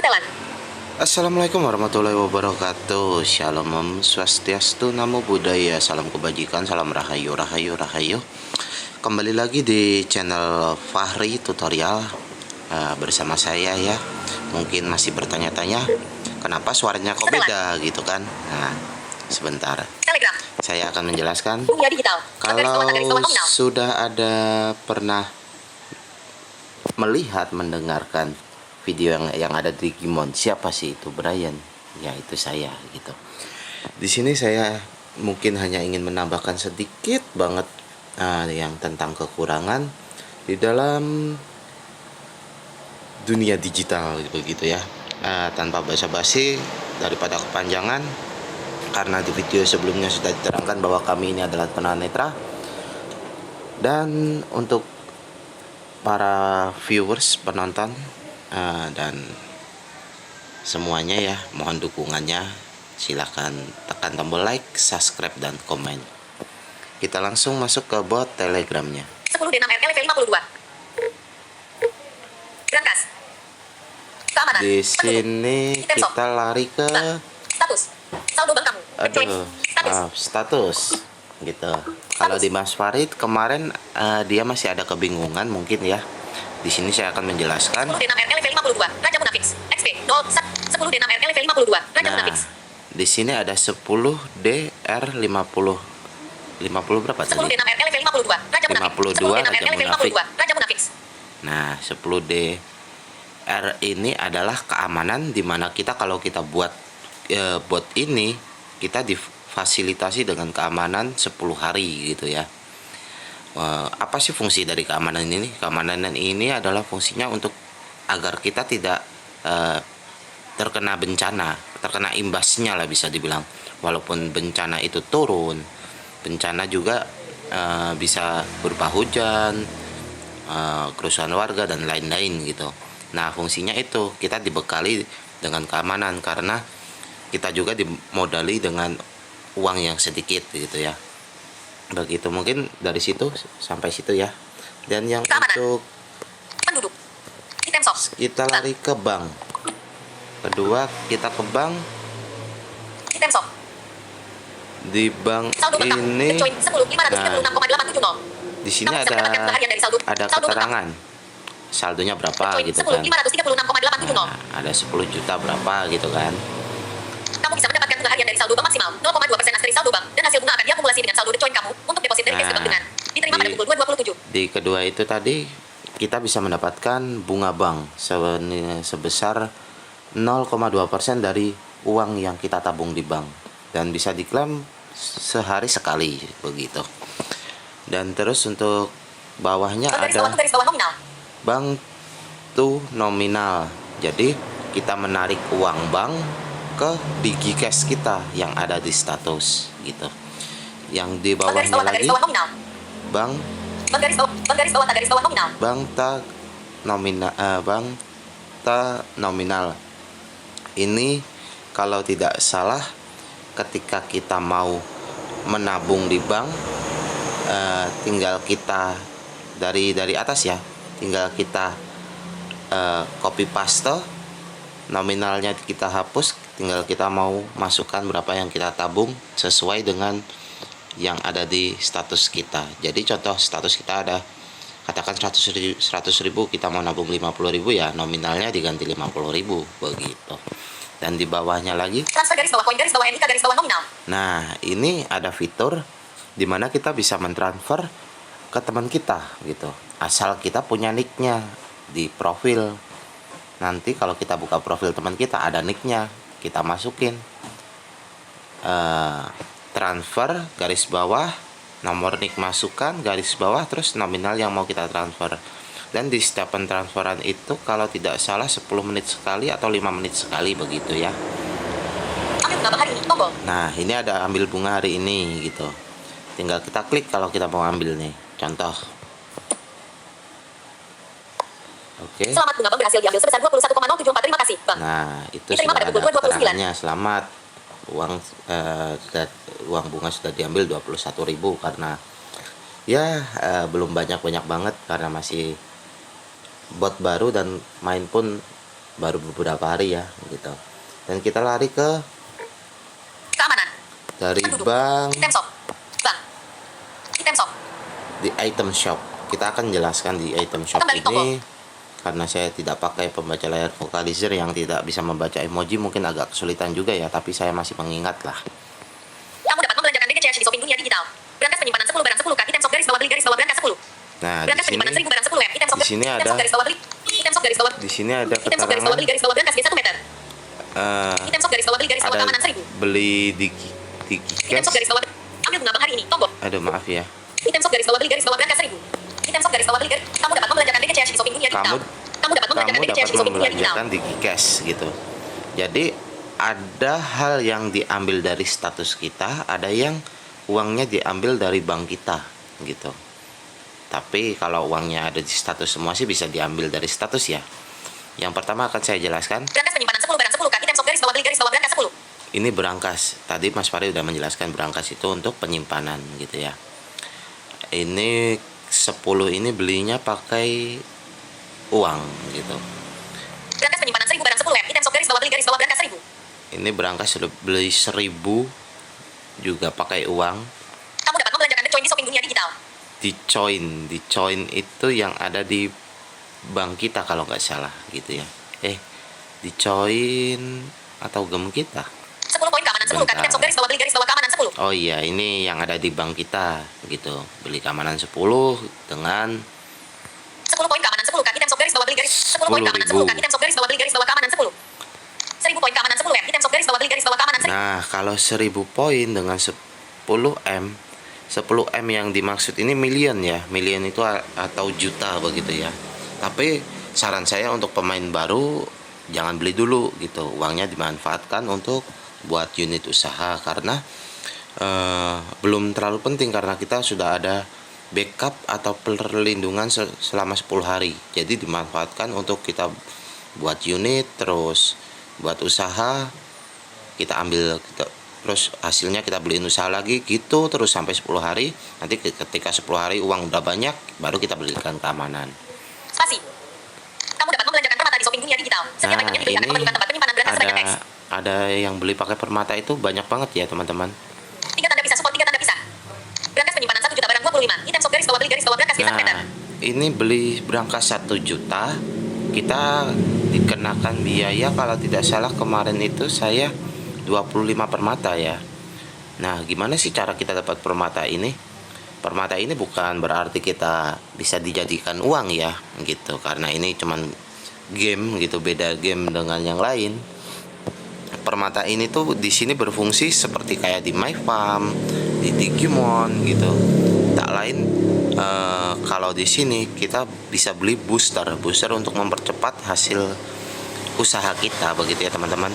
Setelan. Assalamualaikum warahmatullahi wabarakatuh. Shalom Om Swastiastu, Namo Buddhaya, salam kebajikan, salam rahayu, rahayu, rahayu. Kembali lagi di channel Fahri Tutorial bersama saya ya. Mungkin masih bertanya-tanya kenapa suaranya kok beda gitu kan. Nah, sebentar. Telegram. Saya akan menjelaskan. Dunia digital. Kalau sudah ada pernah melihat, mendengarkan video yang ada di Digimon, siapa sih itu Brian? Ya itu saya gitu. Di sini saya mungkin hanya ingin menambahkan sedikit banget yang tentang kekurangan di dalam dunia digital begitu ya. Tanpa basa-basi, daripada kepanjangan, karena di video sebelumnya sudah diterangkan bahwa kami ini adalah tunanetra. Dan untuk para viewers, penonton, dan semuanya ya, mohon dukungannya. Silahkan tekan tombol like, subscribe, dan komen. Kita langsung masuk ke bot telegramnya. 10D6RLV 52. Berangkas. Keamanan. Di sini kita lari ke status. Saldo bank kamu. Status gitu. Kalau di Mas Farid kemarin dia masih ada kebingungan mungkin ya. Di sini saya akan menjelaskan. 10D6RLV 52. Raja Munafix. XP 0. 10D6RLV 52. Raja Munafix. Di sini ada 10DR 50. 50 berapa tadi? 10D6RLV 52. Raja Munafix. 52 Raja Munafix. Raja Munafix. Nah, 10DR ini adalah keamanan, dimana kita kalau kita buat bot ini, kita difasilitasi dengan keamanan 10 hari gitu ya. Apa sih fungsi dari keamanan ini? Keamanan ini adalah fungsinya untuk agar kita tidak terkena bencana, terkena imbasnya lah bisa dibilang. Walaupun bencana itu turun, bencana juga bisa berupa hujan, kerusuhan warga, dan lain-lain gitu. Nah, fungsinya itu kita dibekali dengan keamanan, karena kita juga dimodali dengan uang yang sedikit gitu ya. Begitu, mungkin dari situ sampai situ ya. Dan yang keamanan. Untuk penduduk, item shop, kita lari ke bank. Kedua, kita ke bank. Item shop. Di bank ini, di sini ada keterangan saldonya berapa gitu kan. Ada 10 juta berapa gitu kan. Kamu bisa mendapatkan bunga harian dari saldo bank maksimal 0,2% dari saldo bank, dan hasil bunga akan diakumulasi dengan saldo coin kamu untuk deposit dari bank dengan diterima pada pukul 2.27. Di kedua itu tadi kita bisa mendapatkan bunga bank sebesar 0,2% dari uang yang kita tabung di bank, dan bisa diklaim sehari sekali begitu. Dan terus untuk bawahnya ada bank to nominal. Jadi kita menarik uang bank ke DigiCash kita yang ada di status gitu. Yang di bawahnya lagi bank ta nominal. Ini kalau tidak salah ketika kita mau menabung di bank, tinggal kita dari atas ya, tinggal kita copy paste, nominalnya kita hapus, tinggal kita mau masukkan berapa yang kita tabung sesuai dengan yang ada di status kita. Jadi contoh status kita ada katakan 100.000, kita mau nabung 50.000 ya, nominalnya diganti 50.000 begitu. Dan di bawahnya lagi transfer garis bawah koin garis bawah NIK garis bawah nominal. Nah, ini ada fitur di mana kita bisa mentransfer ke teman kita gitu. Asal kita punya nicknya di profil. Nanti kalau kita buka profil teman kita ada nicknya, kita masukin transfer garis bawah, nomor nick masukan garis bawah, terus nominal yang mau kita transfer. Dan di setiap pentransferan itu kalau tidak salah 10 menit sekali atau 5 menit sekali begitu ya. Nah, ini ada ambil bunga hari ini gitu. Tinggal kita klik kalau kita mau ambil nih. Contoh. Oke. Selamat, bunga bank berhasil diambil sebesar 21,074. Terima kasih, Bang. Nah, itu sudah ada keterangannya. Selamat. Uang bunga sudah diambil 21.000 karena ya belum banyak banget karena masih bot baru dan main pun baru beberapa hari ya gitu. Dan kita lari ke Keamanan. dari Penduduk. bank Item shop. Bank. Item shop. di item shop. Kita akan jelaskan di item shop Kembali toko. ini karena saya tidak pakai pembaca layar vocalizer yang tidak bisa membaca emoji, mungkin agak kesulitan juga ya, tapi saya masih mengingat lah. Kamu dapat membelanjakan DGCH di shopping dunia digital. Berangkas penyimpanan 10 barang 10 k. Item shop garis bawah beli garis bawah berangkas 10. Nah, di Berangkas sini penyimpanan 1000 barang 10 M. Item shop. di sini Item ada shop garis bawah beli. Item shop garis bawah. di sini ada Item shop garis bawah keterangan beli garis bawah berangkas G1 meter. Item shop garis bawah beli garis bawah ada keamanan 1000. beli di Item shop garis bawah. Ambil bunga bank hari ini. Tombol. Aduh maaf ya. Item shop garis bawah beli garis bawah berangkas 1000. Item shop garis bawah beli garis. Kamu dapat membelanjakan DGCH di shopping dunia digital. Kamu dapat membelanjakan Kamu DGCH dapat di shopping dunia digital. membelanjakan di Gcash gitu. Jadi ada hal yang diambil dari status kita, ada yang uangnya diambil dari bank kita gitu. Tapi kalau uangnya ada di status semua sih bisa diambil dari status ya. Yang pertama akan saya jelaskan. Berangkas penyimpanan 10 barang 10 k. Item shop garis bawah beli garis bawah berangkas 10. Ini berangkas. Tadi Mas Fari udah menjelaskan berangkas itu untuk penyimpanan gitu ya. Ini 10 ini belinya pakai uang gitu. Berangkas penyimpanan 1000 barang 10 M. Item shop garis bawah beli garis bawah berangkas 1000. Ini berangkas beli 1000 juga pakai uang. Kamu dapat membelanjakan The Join di shopping dunia digital. Di coin itu yang ada di bank kita kalau nggak salah gitu ya. Di coin atau gem kita. 10 poin keamanan 10 k. Item shop garis bawah beli garis bawah keamanan 10. Oh iya, ini yang ada di bank kita gitu. Beli keamanan 10 dengan 10 poin keamanan 10 k. Item shop garis bawah beli garis 10 poin keamanan 10 k. Item shop garis bawah beli garis bawah keamanan 10. 1000 poin keamanan 10 M. Item shop garis bawah beli garis bawah keamanan 1000. Nah, kalau 1000 poin dengan 10M, 10M yang dimaksud ini million ya. Million itu atau juta begitu ya. Tapi saran saya untuk pemain baru jangan beli dulu gitu. Uangnya dimanfaatkan untuk buat unit usaha karena belum terlalu penting karena kita sudah ada backup atau perlindungan selama 10 hari. Jadi dimanfaatkan untuk kita buat unit terus buat usaha, kita ambil terus hasilnya kita beliin usaha lagi gitu terus sampai 10 hari. Nanti ketika 10 hari uang udah banyak baru kita belikan keamanan. Spasi. Kamu dapat membelanjakan permata di shopping dunia digital. Setiap itemnya dibeli akan memerlukan tempat penyimpanan berangkas sebagai teks. Ada yang beli pakai permata itu banyak banget ya teman-teman. 3 tanda pisah support 3 tanda pisah. Berangkas penyimpanan 1 juta barang 25. Item shop garis bawah beli garis bawah berangkas G1 meter. Nah, ini beli berangkas 1 juta kita dikenakan biaya kalau tidak salah kemarin itu saya 25 permata ya. Nah, gimana sih cara kita dapat permata ini? Permata ini bukan berarti kita bisa dijadikan uang ya gitu, karena ini cuman game gitu, beda game dengan yang lain. Permata ini tuh di sini berfungsi seperti kayak di MyFarm, di Digimon gitu. Tak lain kalau di sini kita bisa beli booster untuk mempercepat hasil usaha kita begitu ya teman-teman.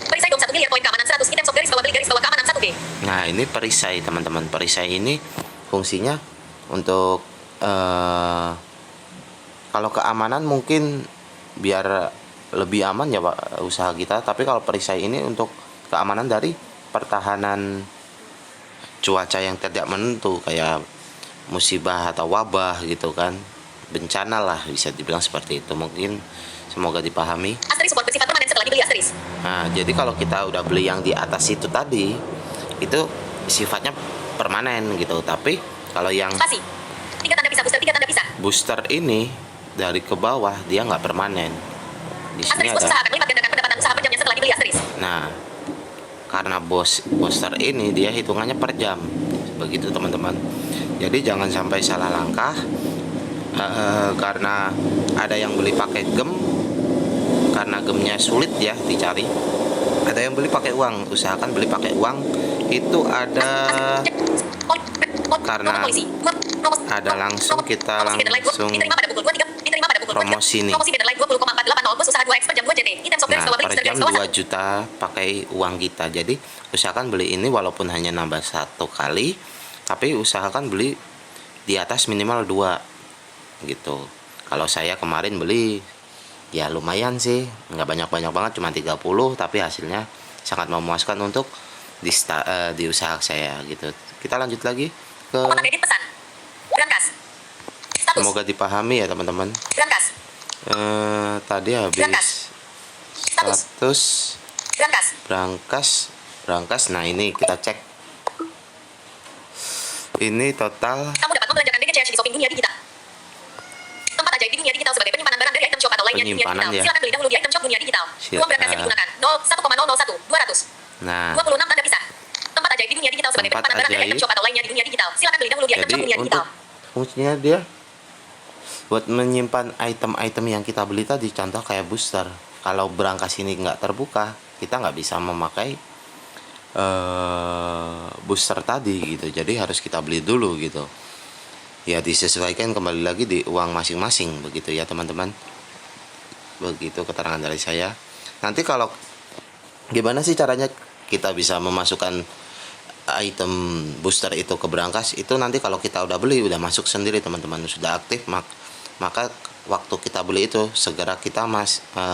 Perisai dom 1 miliar poin keamanan 100. Item shop garis bawah beli garis bawah keamanan 1B. Nah, ini perisai teman-teman. Perisai ini fungsinya untuk kalau keamanan mungkin biar lebih aman ya Pak usaha kita, tapi kalau perisai ini untuk keamanan dari pertahanan cuaca yang tidak menentu kayak musibah atau wabah gitu kan, bencana lah bisa dibilang seperti itu. Mungkin semoga dipahami. Asterisk support bersifat permanen setelah dibeli asterisk. Nah, jadi kalau kita udah beli yang di atas itu tadi itu sifatnya permanen gitu, tapi kalau yang Spasi. 3 tanda pisah booster 3 tanda pisah. booster ini dari ke bawah dia nggak permanen. Di sini Asterisk bos ada. usaha akan melipat gandakan pendapatan usaha per jamnya setelah dibeli asterisk. Nah, karena booster ini dia hitungannya per jam, begitu teman-teman. Jadi jangan sampai salah langkah karena ada yang beli pakai gem, karena gemnya sulit ya dicari. Ada yang beli pakai uang, usahakan beli pakai uang. Itu ada karena ada langsung kita langsung promosi nih. Promosi deadline 20,480 bos usaha 2x per jam 2 JT. Item shop garis Nah, bawah beli per booster jam garis bawah 2 juta pakai uang kita. Jadi usahakan beli ini walaupun hanya nambah 1 kali, tapi usahakan beli di atas minimal 2 gitu. Kalau saya kemarin beli ya lumayan sih, nggak banyak-banyak banget, cuma 30, tapi hasilnya sangat memuaskan untuk di usaha saya gitu. Kita lanjut lagi ke Kotak kredit pesan. Berangkas. Status. semoga dipahami ya teman-teman. Berangkas. Tadi habis Berangkas. status berangkas. Nah, ini kita cek. Ini total Kamu dapat membelanjakan BGCH di shopping dunia digital. Tempat ajaib di dunia digital sebagai penyimpanan barang dari item shop atau lainnya di dunia Penyimpanan, digital. ya. Silakan beli dahulu di item shop dunia digital. Ruang berangkas yang digunakan 1,001 200. nah 26 tanda pisah. Tempat ajaib di dunia digital sebagai Tempat penyimpanan barang dari item ajaib. shop atau lainnya di dunia digital. Silakan beli dahulu di item jadi shop dunia digital. untuk fungsinya dia buat menyimpan item-item yang kita beli tadi, contoh kayak booster. Kalau berangkas ini nggak terbuka, kita nggak bisa memakai booster tadi gitu. Jadi harus kita beli dulu gitu ya, disesuaikan kembali lagi di uang masing-masing begitu ya teman-teman. Begitu keterangan dari saya. Nanti kalau gimana sih caranya kita bisa memasukkan item booster itu ke berangkas, itu nanti kalau kita udah beli, udah masuk sendiri teman-teman, sudah aktif, maka waktu kita beli itu segera kita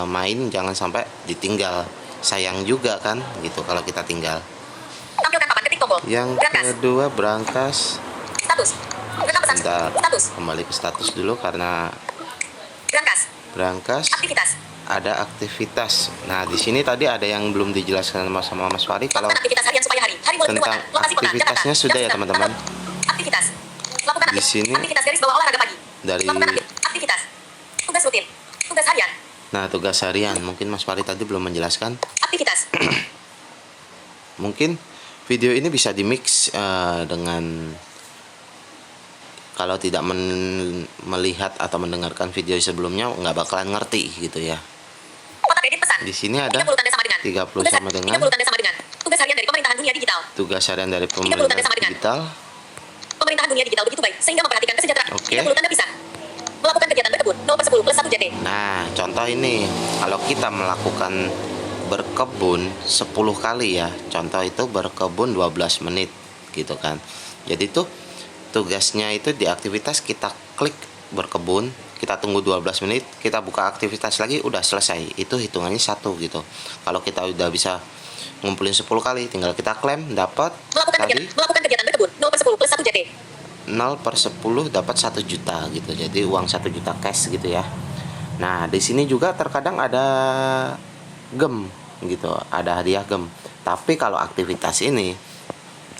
main, jangan sampai ditinggal. Sayang juga kan gitu kalau kita tinggal. Tampilkan papan ketik tombol. Yang Berangkas. kedua berangkas. Status. Rekam pesan. Bentar, Status. kembali ke status dulu karena Berangkas. berangkas Aktivitas. ada aktivitas. Nah, di sini tadi ada yang belum dijelaskan sama Mas Fari kalau Lakukan aktivitas harian supaya hari mulai tentang berbuatan. Lokasi kota, aktivitasnya Jakarta. sudah ya, Jam teman-teman. 9. Aktivitas. Lakukan Di sini aktivitas garis bawah olahraga pagi. dari Lakukan aktivitas. Tugas rutin. Tugas harian. Nah, tugas harian mungkin Mas Fari tadi belum menjelaskan. Aktivitas. Mungkin video ini bisa dimix dengan kalau tidak melihat atau mendengarkan video sebelumnya nggak bakalan ngerti gitu ya. Kotak kredit pesan. Di sini ada 30 tanda sama dengan. 30 sama dengan 30 tanda sama dengan. Tugas harian dari pemerintahan dunia digital. tugas harian dari 30 tanda pemerintah sama dengan. digital. Pemerintahan dunia digital begitu baik sehingga memperhatikan kesejahteraan. Oke. 30 tanda pisah. Melakukan kegiatan berkebun 0/10 plus 1 JT. Nah, contoh ini kalau kita melakukan berkebun 10 kali ya, contoh itu berkebun 12 menit gitu kan. Jadi tuh tugasnya itu di aktivitas kita klik berkebun, kita tunggu 12 menit, kita buka aktivitas lagi, udah selesai. Itu hitungannya 1 gitu. Kalau kita udah bisa ngumpulin 10 kali, tinggal kita klaim dapat tadi Melakukan kegiatan berkebun 0/10 plus 1 JT. 0/10 dapat 1 juta gitu. Jadi uang 1 juta cash gitu ya. Nah, di sini juga terkadang ada gem gitu, ada hadiah gem. Tapi kalau aktivitas ini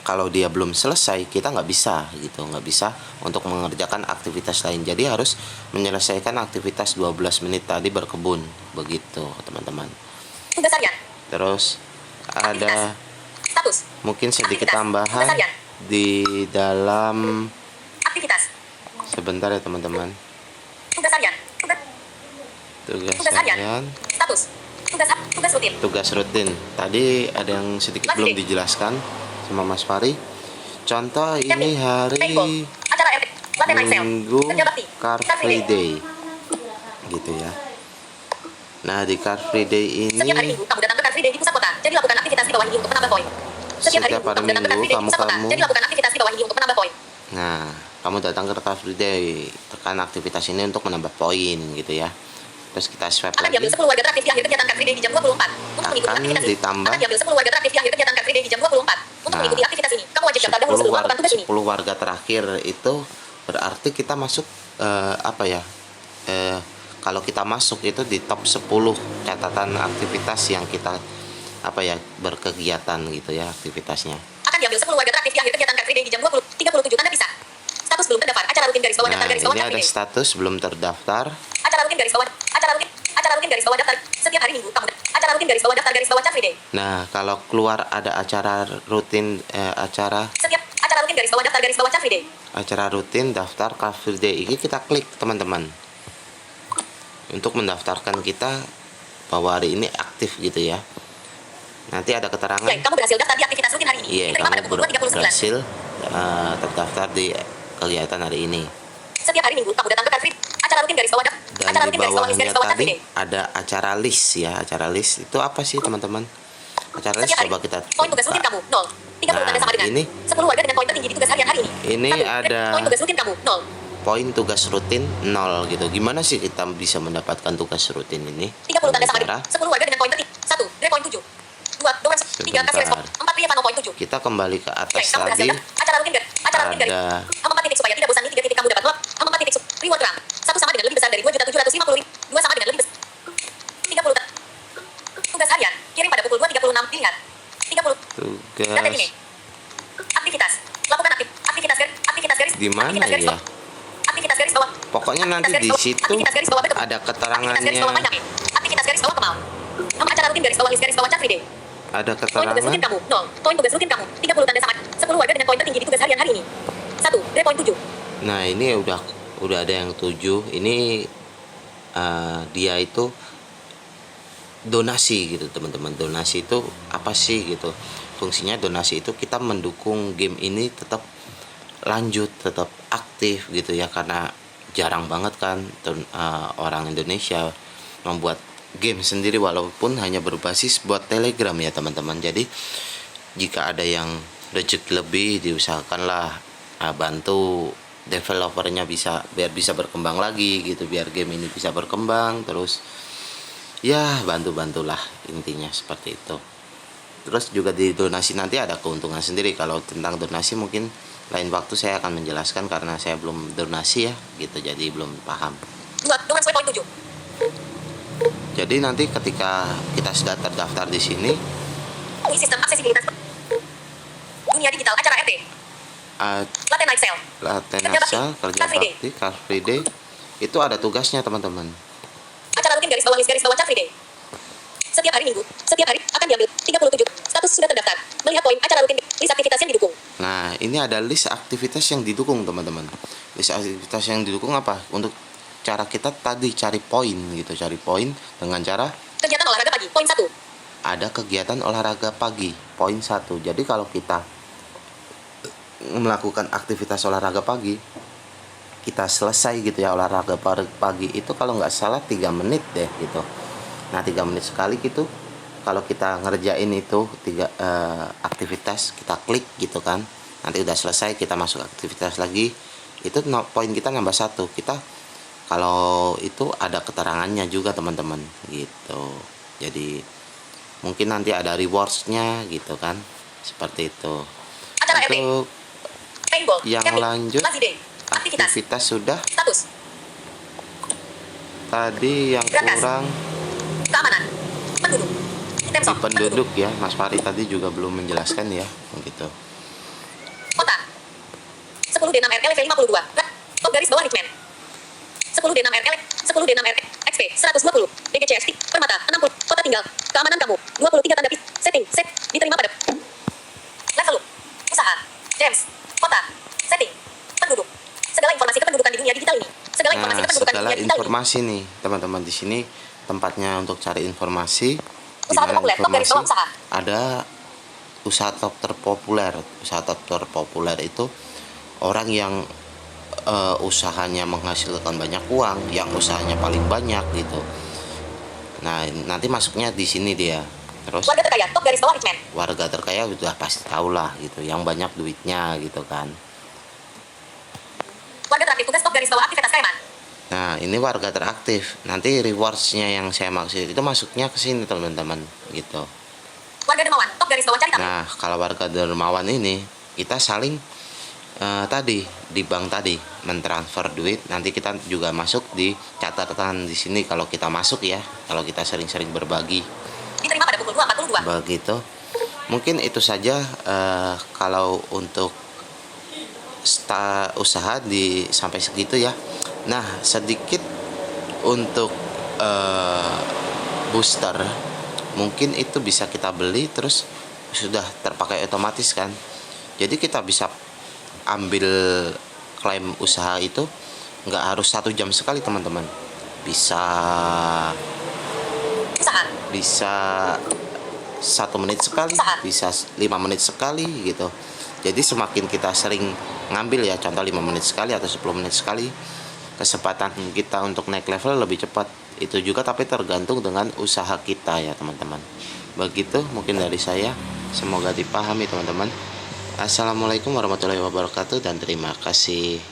kalau dia belum selesai, kita nggak bisa gitu, nggak bisa untuk mengerjakan aktivitas lain. Jadi harus menyelesaikan aktivitas 12 menit tadi berkebun begitu teman-teman. Tugas harian. Terus ada Status. mungkin sedikit Aktivitas. Tugas tambahan harian. di dalam. Aktivitas. Sebentar ya teman-teman. Tugas harian. Tugas Tugas harian. harian, Status. Tugas rutin. tugas rutin. Tadi ada yang sedikit belum dijelaskan sama Mas Fari. Contoh ini hari Rainbow. Acara RT. Latihan live sale. Minggu Kerja bakti. Car Free Day gitu ya. Nah, di Car Free Day Setiap hari ini Minggu kamu datang ke Car Free Day di pusat kota. Jadi lakukan aktivitas di bawah ini untuk menambah poin. Setiap hari Minggu kamu datang ke Car Free Day di pusat kota. kamu- Jadi lakukan aktivitas di bawah ini untuk menambah poin. nah, kamu datang ke Car Free Day, tekan aktivitas ini untuk menambah poin gitu ya. Terus kita swipe Akan lagi. diambil 10 warga terakhir di akhir kegiatan Car Free Day di jam 24. Untuk mengikuti Akan aktivitas ini. ditambah Akan diambil 10 warga terakhir di akhir kegiatan Car Free Day di jam 24. Untuk Nah, mengikuti aktivitas ini, kamu wajib daftar dahulu sebelum melakukan tugas ini. 10 warga terakhir itu berarti kita masuk apa ya? Kalau kita masuk itu di top 10 catatan aktivitas yang kita apa ya, berkegiatan gitu ya aktivitasnya. Akan diambil 10 warga terakhir di akhir kegiatan Car Free Day di jam 37 tanda pisah. Status belum terdaftar. Acara rutin garis bawah Nah, daftar garis bawah ini Car ada Free Day. status belum terdaftar. Acara rutin garis bawah. Acara rutin garis bawah daftar. Setiap hari Minggu kamu. Acara rutin garis bawah daftar garis bawah Car Free Day. Nah, kalau keluar ada acara rutin Setiap acara rutin garis bawah daftar garis bawah Car Free Day. acara rutin daftar Car Free Day ini kita klik teman-teman untuk mendaftarkan kita bahwa hari ini aktif gitu ya. Nanti ada keterangan. Ya, kamu berhasil daftar di aktivitas rutin hari ini. Iya, Diterima pada kamu pukul 2.39. berhasil terdaftar di kegiatan hari ini. Setiap hari Minggu kamu datang ke Car Free. Acara rutin garis bawah Dan acara di rutin garis bawah list bawahnya garis bawah Car tadi Free Day. ada acara list ya. Acara list itu apa sih teman-teman? Acara list Setiap hari. coba kita Poin tugas rutin buka. kamu 0. 30 tanda sama dengan ini 10 warga dengan poin tertinggi di tugas harian hari ini. Ini 1. ada Poin tugas rutin kamu 0. poin tugas rutin 0 gitu. Gimana sih kita bisa mendapatkan tugas rutin ini? 30 tanda sama Cara, dengan 10 warga dengan poin tertinggi. 1. Grade poin 7. 2. Doang 3 kasih respon. 4 pilih pano poin 7. kita kembali ke Oke, atas kamu berhasil tadi. daftar. Acara rutin garis. Acara rutin garis. Ada 4 titik supaya tidak bosan nih 3 titik kamu dapat log. 4 titik reward rank. 1 sama dengan lebih besar dari 2.750.000. 2 sama dengan lebih besar. 30 tanda. Data ini. Tugas Aktivitas. Lakukan aktivitas garis. di mana aktivitas garis ya? bawah. Aktivitas garis bawah. Pokoknya nanti di situ Aktivitas garis bawah berikut. ada Aktivitas garis bawah keterangannya, poin kami. Aktivitas garis bawah Kemal. Nomor acara rutin garis bawah list garis bawah Chat Free Day. ada Poin tugas rutin keterangan. kamu 0. Poin tugas rutin kamu 30 tanda sama. 10 warga dengan poin tertinggi di tugas harian hari ini. 1. Grade poin 7. Nah, ini udah ada yang 7. Ini dia itu donasi gitu, teman-teman. Donasi itu apa sih gitu? Fungsinya donasi itu kita mendukung game ini tetap lanjut, tetap aktif gitu ya, karena jarang banget kan orang Indonesia membuat game sendiri walaupun hanya berbasis buat Telegram ya, teman-teman. Jadi jika ada yang rezeki lebih, diusahakanlah bantu developernya biar bisa berkembang lagi gitu, biar game ini bisa berkembang terus. Ya, bantulah intinya seperti itu. Terus juga di donasi nanti ada keuntungan sendiri. Kalau tentang donasi mungkin lain waktu saya akan menjelaskan karena saya belum donasi ya gitu, jadi belum paham. 2. Dengan poin 7. Jadi nanti ketika kita sudah terdaftar di sini, UI sistem aksesibilitas. Dunia digital acara RT. Laten Excel. Latenasa, kerja bakti, Car Free Day, itu ada tugasnya, teman-teman. Acara rutin garis bawah Chat Free Day. Setiap hari Minggu, setiap hari akan diambil 37. Status sudah terdaftar. Melihat poin acara rutin, list aktivitas yang didukung. Nah, ini ada list aktivitas yang didukung, teman-teman. List aktivitas yang didukung apa? Untuk cara kita tadi cari poin gitu, cari poin dengan cara Kegiatan olahraga pagi, poin 1. ada kegiatan olahraga pagi, poin 1. Jadi kalau kita melakukan aktivitas olahraga pagi, kita selesai gitu ya olahraga pagi itu kalau nggak salah 3 menit deh gitu. Nah, 3 menit sekali gitu. Kalau kita ngerjain itu 3 aktivitas, kita klik gitu kan. Nanti udah selesai, kita masuk aktivitas lagi. Itu poin kita nambah 1. Kita kalau itu ada keterangannya juga, teman-teman gitu. Jadi mungkin nanti ada rewards-nya gitu kan. Seperti itu. Acara RT. Untuk Paintball. yang camping, lanjut, Lazy Day. Aktivitas. aktivitas sudah. Status. Tadi yang Berangkas. kurang Keamanan. Penduduk. Item di shop. penduduk ya, Mas Fari tadi juga belum menjelaskan ya begitu. Kota. 10D6RL 52. Top garis bawah Richmond. 10D6RL 10D6RL XP 120. DGCS Permata 60. Kota tinggal. Keamanan kamu 23 tanda pis. Setting. Set. Diterima pada. Level. Usaha. James. Kota. Setting. Penduduk. Segala informasi kependudukan di dunia digital ini. Segala informasi Nah, kependudukan di segala dunia digital ini. informasi nih, teman-teman, di sini tempatnya untuk cari informasi. Di Usaha mana terpopuler, top garis bawah usaha. ada usaha top terpopuler. Usaha top terpopuler itu orang yang usahanya menghasilkan banyak uang, yang usahanya paling banyak gitu. Nah, nanti masuknya di sini dia. Terus Warga terkaya, top garis bawah Richmond. warga terkaya udah pasti tahu lah gitu, yang banyak duitnya gitu kan. Warga teraktif tugas top garis bawah aktivitas Kaiman. Nah, ini warga teraktif. Nanti rewards-nya yang saya maksud itu masuknya ke sini, teman-teman gitu. Warga dermawan, top garis bawah cari tahu. Nah, kalau warga dermawan ini kita saling tadi di bank tadi mentransfer duit, nanti kita juga masuk di catatan di sini kalau kita masuk ya, kalau kita sering-sering berbagi Diterima pada pukul 2.42. begitu. Mungkin itu saja kalau untuk usaha sampai segitu ya. Nah, sedikit untuk booster, mungkin itu bisa kita beli terus sudah terpakai otomatis kan. Jadi kita bisa ambil klaim usaha itu nggak harus 1 jam sekali, teman-teman. Bisa Usaha. 1 menit sekali, bisa 5 menit sekali gitu. Jadi semakin kita sering ngambil ya, contoh 5 menit sekali atau 10 menit sekali, kesempatan kita untuk naik level lebih cepat. Itu juga tapi tergantung dengan usaha kita ya, teman-teman. Begitu mungkin dari saya, semoga dipahami teman-teman. Assalamualaikum warahmatullahi wabarakatuh dan terima kasih.